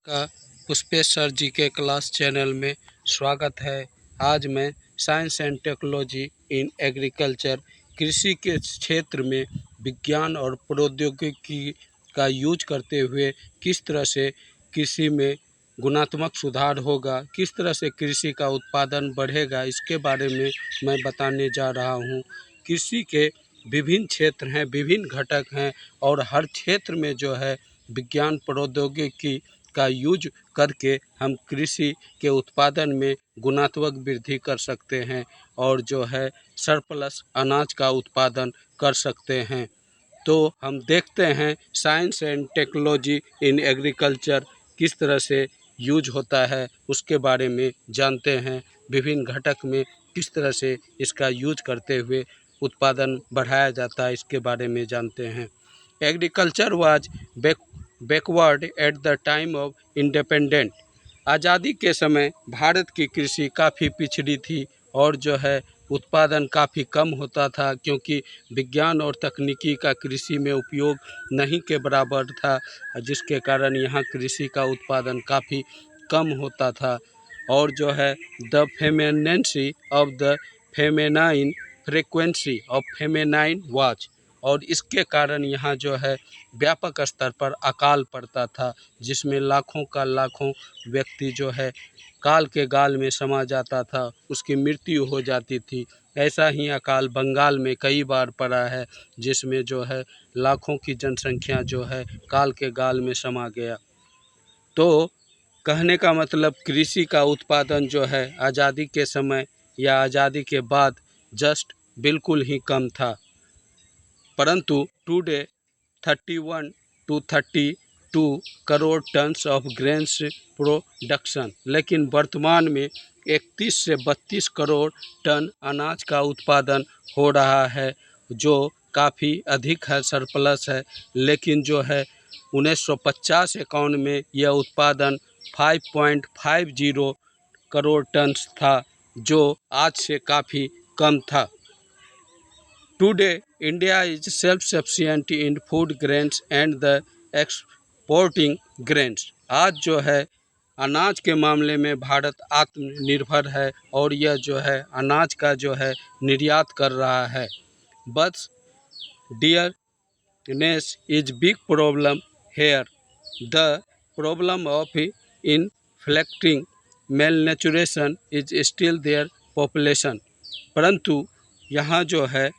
का पुष्पेश सर जी के class channel में स्वागत है। आज मैं science and technology in agriculture कृषि के क्षेत्र में विज्ञान और प्रौद्योगिकी का यूज करते हुए किस तरह से कृषि में गुणात्मक सुधार होगा, किस तरह से कृषि का उत्पादन बढ़ेगा, इसके बारे में मैं बताने जा रहा हूँ। कृषि के विभिन्न क्षेत्र हैं, विभिन्न घटक हैं और हर क्षेत्र में जो है विज्ञान प्रौद्योगिकी का यूज करके हम कृषि के उत्पादन में गुणात्मक वृद्धि कर सकते हैं और जो है सरप्लस अनाज का उत्पादन कर सकते हैं। तो हम देखते हैं science and technology in agriculture किस तरह से यूज होता है, उसके बारे में जानते हैं। विभिन्न घटक में किस तरह से इसका यूज करते हुए उत्पादन बढ़ाया जाता है, इसके बारे में जानते हैं। Agriculture was backward at the time of independent. आज़ादी के समय भारत की कृषि काफ़ी पिछड़ी थी और जो है उत्पादन काफ़ी कम होता था, क्योंकि विज्ञान और तकनीकी का कृषि में उपयोग नहीं के बराबर था, जिसके कारण यहाँ कृषि का उत्पादन काफ़ी कम होता था। और जो है the feminency of the feminine frequency of feminine watch, और इसके कारण यहाँ जो है व्यापक स्तर पर अकाल पड़ता था, जिसमें लाखों का लाखों व्यक्ति जो है काल के गाल में समा जाता था, उसकी मृत्यु हो जाती थी। ऐसा ही अकाल बंगाल में कई बार पड़ा है, जिसमें जो है लाखों की जनसंख्या जो है काल के गाल में समा गया। तो कहने का मतलब कृषि का उत्पादन जो है आज़ादी के समय या आज़ादी के बाद जस्ट बिल्कुल ही कम था, परंतु today 31 to 32 crore tons of grains production, लेकिन वर्तमान में 31 से 32 करोड़ टन अनाज का उत्पादन हो रहा है, जो काफ़ी अधिक है, सरप्लस है। लेकिन जो है 1950-51 में यह उत्पादन 5.50 करोड़ टन्स था, जो आज से काफ़ी कम था। Today, India is self-sufficient in food grains and the exporting grains. आज जो है अनाज के मामले में भारत आत्मनिर्भर है और यह जो है अनाज का जो है निर्यात कर रहा है। But dearness is big problem here. The problem of inflicting malnutrition is still their population. परंतु यहाँ जो है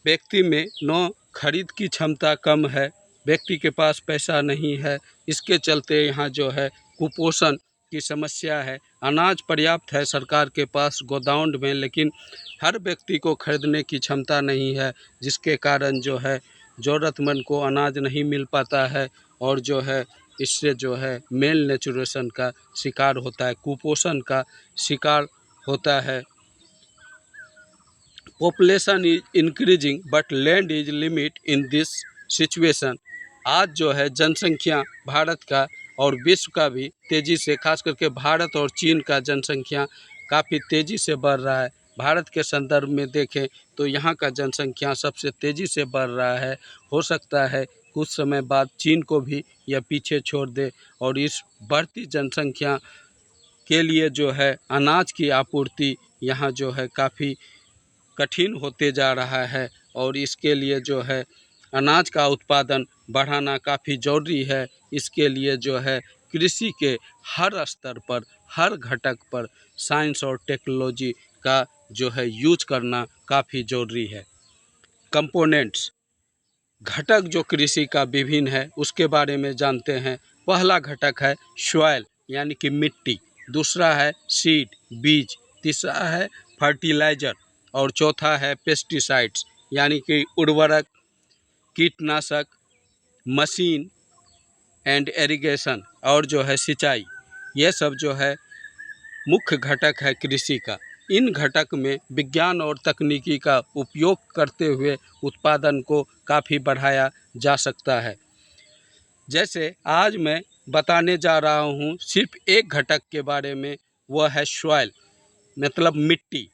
व्यक्ति में न खरीद की क्षमता कम है, व्यक्ति के पास पैसा नहीं है, इसके चलते यहाँ जो है कुपोषण की समस्या है। अनाज पर्याप्त है सरकार के पास गोदाम में, लेकिन हर व्यक्ति को खरीदने की क्षमता नहीं है, जिसके कारण जो है ज़रूरतमंद को अनाज नहीं मिल पाता है और जो है इससे जो है मेल नेचुरेशन का शिकार होता है, कुपोषण का शिकार होता है। Population is increasing but land is limit in this situation. आज जो है जनसंख्या भारत का और विश्व का भी तेज़ी से, खास करके भारत और चीन का जनसंख्या काफ़ी तेज़ी से बढ़ रहा है। भारत के संदर्भ में देखें तो यहाँ का जनसंख्या सबसे तेज़ी से बढ़ रहा है। हो सकता है कुछ समय बाद चीन को भी यह पीछे छोड़ दे और इस बढ़ती जनसंख्या के लिए जो है अनाज की आपूर्ति यहाँ जो है काफ़ी कठिन होते जा रहा है और इसके लिए जो है अनाज का उत्पादन बढ़ाना काफ़ी ज़रूरी है। इसके लिए जो है कृषि के हर स्तर पर, हर घटक पर साइंस और टेक्नोलॉजी का जो है यूज करना काफ़ी ज़रूरी है। कंपोनेंट्स, घटक जो कृषि का विभिन्न है उसके बारे में जानते हैं। पहला घटक है सॉइल यानी कि मिट्टी, दूसरा है सीड बीज, तीसरा है फर्टिलाइज़र और चौथा है पेस्टिसाइड्स यानी कि उर्वरक, कीटनाशक, मशीन एंड इरिगेशन और जो है सिंचाई। ये सब जो है मुख्य घटक है कृषि का। इन घटक में विज्ञान और तकनीकी का उपयोग करते हुए उत्पादन को काफ़ी बढ़ाया जा सकता है। जैसे आज मैं बताने जा रहा हूँ सिर्फ एक घटक के बारे में, वह है सॉइल मतलब मिट्टी,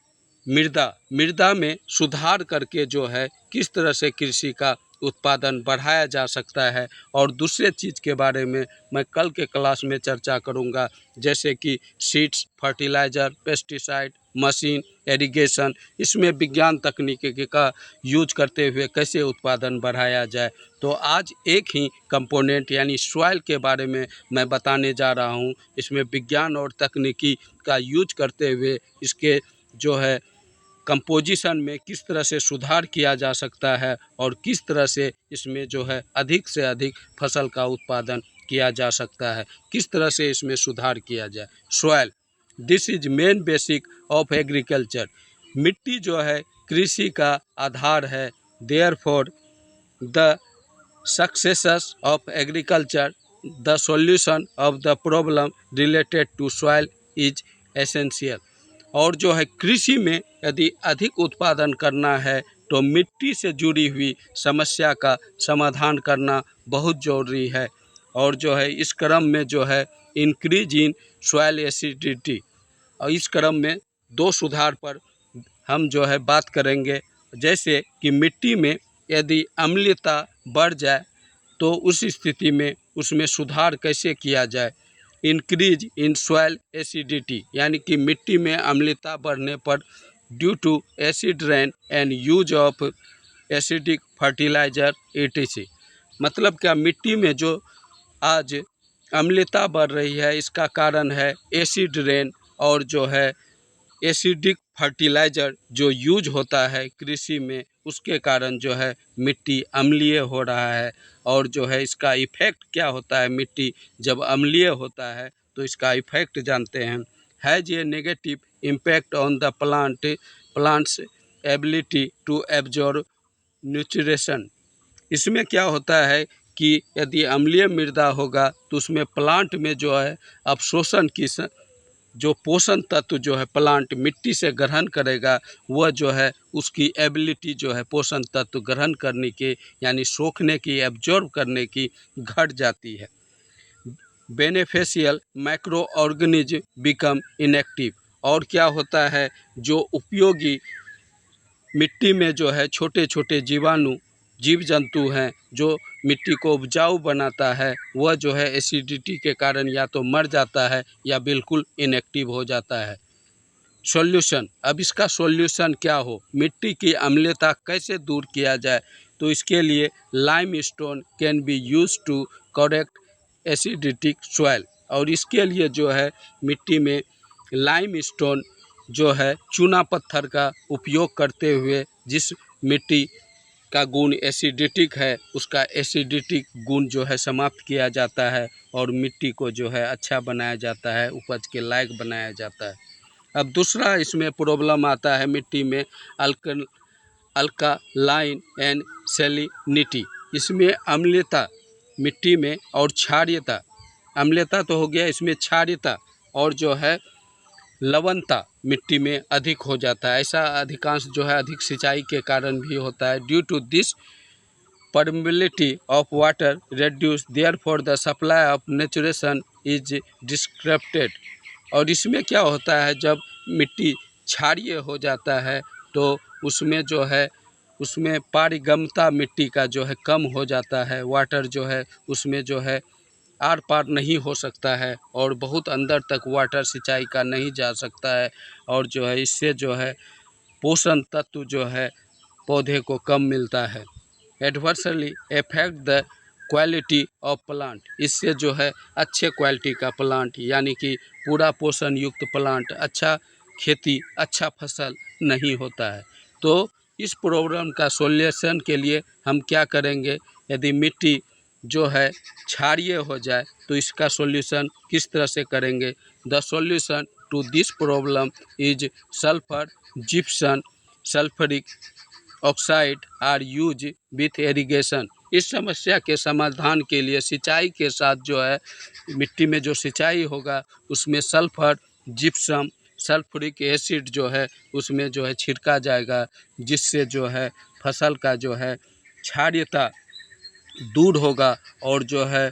मृदा में सुधार करके जो है किस तरह से कृषि का उत्पादन बढ़ाया जा सकता है। और दूसरे चीज़ के बारे में मैं कल के क्लास में चर्चा करूंगा, जैसे कि seeds, fertiliser, pesticide, machine, irrigation, इसमें विज्ञान तकनीकी का यूज करते हुए कैसे उत्पादन बढ़ाया जाए। तो आज एक ही कंपोनेंट यानी सॉइल के बारे में मैं बताने जा रहा हूँ। इसमें विज्ञान और तकनीकी का यूज करते हुए इसके जो है कंपोजिशन में किस तरह से सुधार किया जा सकता है और किस तरह से इसमें जो है अधिक से अधिक फसल का उत्पादन किया जा सकता है, किस तरह से इसमें सुधार किया जाए। Soil, this is main basic of agriculture. मिट्टी जो है कृषि का आधार है। Therefore the success of agriculture, the solution of the problem related to soil is essential. और जो है कृषि में यदि अधिक उत्पादन करना है तो मिट्टी से जुड़ी हुई समस्या का समाधान करना बहुत ज़रूरी है। और जो है इस क्रम में जो है इंक्रीज इन सॉइल एसिडिटी, और इस क्रम में दो सुधार पर हम जो है बात करेंगे। जैसे कि मिट्टी में यदि अम्लता बढ़ जाए तो उस स्थिति में उसमें सुधार कैसे किया जाए। इंक्रीज इन सॉइल एसिडिटी, यानी कि मिट्टी में अम्लता बढ़ने पर due to acid rain and use of acidic fertiliser etc। मतलब क्या, मिट्टी में जो आज अम्लता बढ़ रही है इसका कारण है एसिड रेन और जो है एसिडिक फर्टिलाइज़र जो यूज होता है कृषि में, उसके कारण जो है मिट्टी अम्लीय हो रहा है। और जो है इसका इफ़ेक्ट क्या होता है, मिट्टी जब अम्लीय होता है तो इसका इफ़ेक्ट जानते हैं। Has a negative impact on the plants ability to absorb nutrition. इसमें क्या होता है कि यदि अम्लीय मृदा होगा तो उसमें प्लांट में जो है अवशोषण की जो पोषण तत्व जो है प्लांट मिट्टी से ग्रहण करेगा, वह जो है उसकी एबिलिटी जो है पोषण तत्व ग्रहण करने की यानी सोखने की, एब्जॉर्ब करने की घट जाती है। Beneficial micro organism become inactive. और क्या होता है, जो उपयोगी मिट्टी में जो है छोटे छोटे जीवाणु, जीव जंतु हैं जो मिट्टी को उपजाऊ बनाता है, वह जो है एसिडिटी के कारण या तो मर जाता है या बिल्कुल इनएक्टिव हो जाता है। सॉल्यूशन, अब इसका सॉल्यूशन क्या हो, मिट्टी की अम्लता कैसे दूर किया जाए, तो इसके लिए limestone can be use to correct acidic soil. और इसके लिए जो है मिट्टी में लाइमस्टोन जो है चूना पत्थर का उपयोग करते हुए जिस मिट्टी का गुण एसिडिटिक है उसका एसिडिटिक गुण जो है समाप्त किया जाता है और मिट्टी को जो है अच्छा बनाया जाता है, उपज के लायक बनाया जाता है। अब दूसरा इसमें प्रॉब्लम आता है मिट्टी में अल्कालाइन एंड सैलिनिटी। इसमें अम्लता मिट्टी में और क्षारीयता, अम्लता तो हो गया, इसमें क्षारीयता और जो है लवणता मिट्टी में अधिक हो जाता है। ऐसा अधिकांश जो है अधिक सिंचाई के कारण भी होता है। Due to this permeability of water reduce, therefore the supply of nutrition is disrupted. और इसमें क्या होता है, जब मिट्टी क्षारीय हो जाता है तो उसमें जो है उसमें पारगम्यता मिट्टी का जो है कम हो जाता है। वाटर जो है उसमें जो है आर पार नहीं हो सकता है और बहुत अंदर तक वाटर सिंचाई का नहीं जा सकता है। और जो है इससे जो है पोषण तत्व जो है पौधे को कम मिलता है। Adversely affect the quality of plant, इससे जो है अच्छे क्वालिटी का प्लांट यानी कि पूरा पोषण युक्त प्लांट, अच्छा खेती, अच्छा फसल नहीं होता है। तो इस प्रॉब्लम का सॉल्यूशन के लिए हम क्या करेंगे, यदि मिट्टी जो है क्षारीय हो जाए तो इसका सॉल्यूशन किस तरह से करेंगे। The solution to this problem is sulphur, gypsum, sulphuric oxide are use with irrigation. इस समस्या के समाधान के लिए सिंचाई के साथ जो है मिट्टी में जो सिंचाई होगा उसमें सल्फर, जिप्सम, सल्फ्यूरिक एसिड जो है उसमें जो है छिड़का जाएगा, जिससे जो है फसल का जो है क्षारीयता दूर होगा और जो है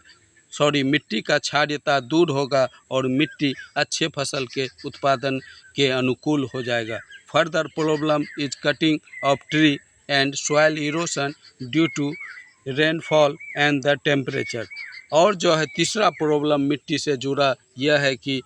मिट्टी का क्षारीयता दूर होगा और मिट्टी अच्छे फसल के उत्पादन के अनुकूल हो जाएगा। Further problem is cutting of tree and soil erosion due to rainfall and the temperature. और जो है तीसरा प्रॉब्लम मिट्टी से जुड़ा यह है कि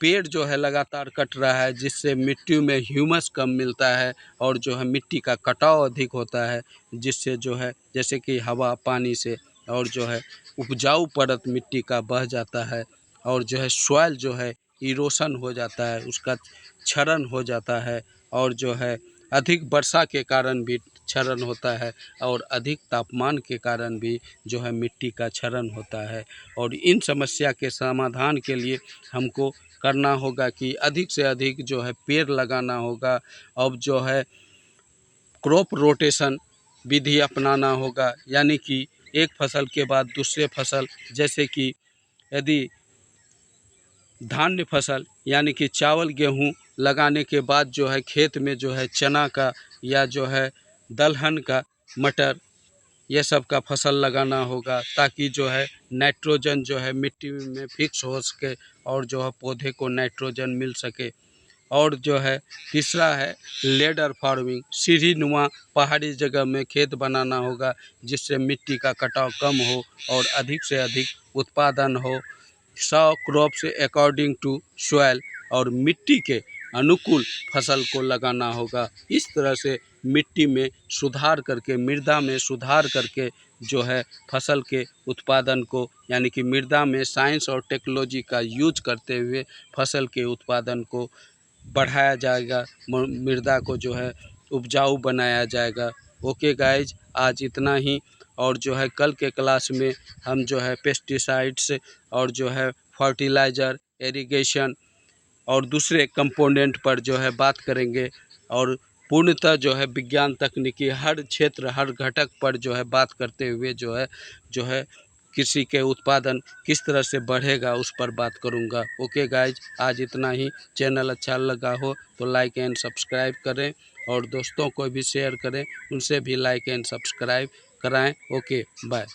पेड़ जो है लगातार कट रहा है, जिससे मिट्टी में ह्यूमस कम मिलता है और जो है मिट्टी का कटाव अधिक होता है, जिससे जो है जैसे कि हवा पानी से और जो है उपजाऊ परत मिट्टी का बह जाता है और जो है सॉइल जो है इरोशन हो जाता है, उसका क्षरण हो जाता है और जो है अधिक वर्षा के कारण भी क्षरण होता है और अधिक तापमान के कारण भी जो है मिट्टी का क्षरण होता है। और इन समस्या के समाधान के लिए हमको करना होगा कि अधिक से अधिक जो है पेड़ लगाना होगा। अब जो है क्रॉप रोटेशन विधि अपनाना होगा, यानी कि एक फसल के बाद दूसरे फसल, जैसे कि यदि धान्य फसल यानी कि चावल गेहूँ लगाने के बाद जो है खेत में जो है चना का या जो है दलहन का, मटर, ये सब का फसल लगाना होगा, ताकि जो है नाइट्रोजन जो है मिट्टी में फिक्स हो सके और जो है पौधे को नाइट्रोजन मिल सके। और जो है तीसरा है लेडर फार्मिंग, सीढ़ी नुमा पहाड़ी जगह में खेत बनाना होगा, जिससे मिट्टी का कटाव कम हो और अधिक से अधिक उत्पादन हो। 100 क्रॉप्स अकॉर्डिंग टू सॉइल, और मिट्टी के अनुकूल फसल को लगाना होगा। इस तरह से मिट्टी में सुधार करके, मृदा में सुधार करके जो है फसल के उत्पादन को, यानी कि मृदा में साइंस और टेक्नोलॉजी का यूज करते हुए फसल के उत्पादन को बढ़ाया जाएगा, मृदा को जो है उपजाऊ बनाया जाएगा। ओके गाइज, आज इतना ही। और जो है कल के क्लास में हम जो है पेस्टिसाइड्स और जो है फर्टिलाइज़र, इरिगेशन और दूसरे कंपोनेंट पर जो है बात करेंगे, और पूर्णतः जो है विज्ञान तकनीकी हर क्षेत्र हर घटक पर जो है बात करते हुए जो है कृषि के उत्पादन किस तरह से बढ़ेगा उस पर बात करूंगा। ओके गाइज, आज इतना ही। चैनल अच्छा लगा हो तो लाइक एंड सब्सक्राइब करें और दोस्तों को भी शेयर करें, उनसे भी लाइक एंड सब्सक्राइब कराएं। Okay bye.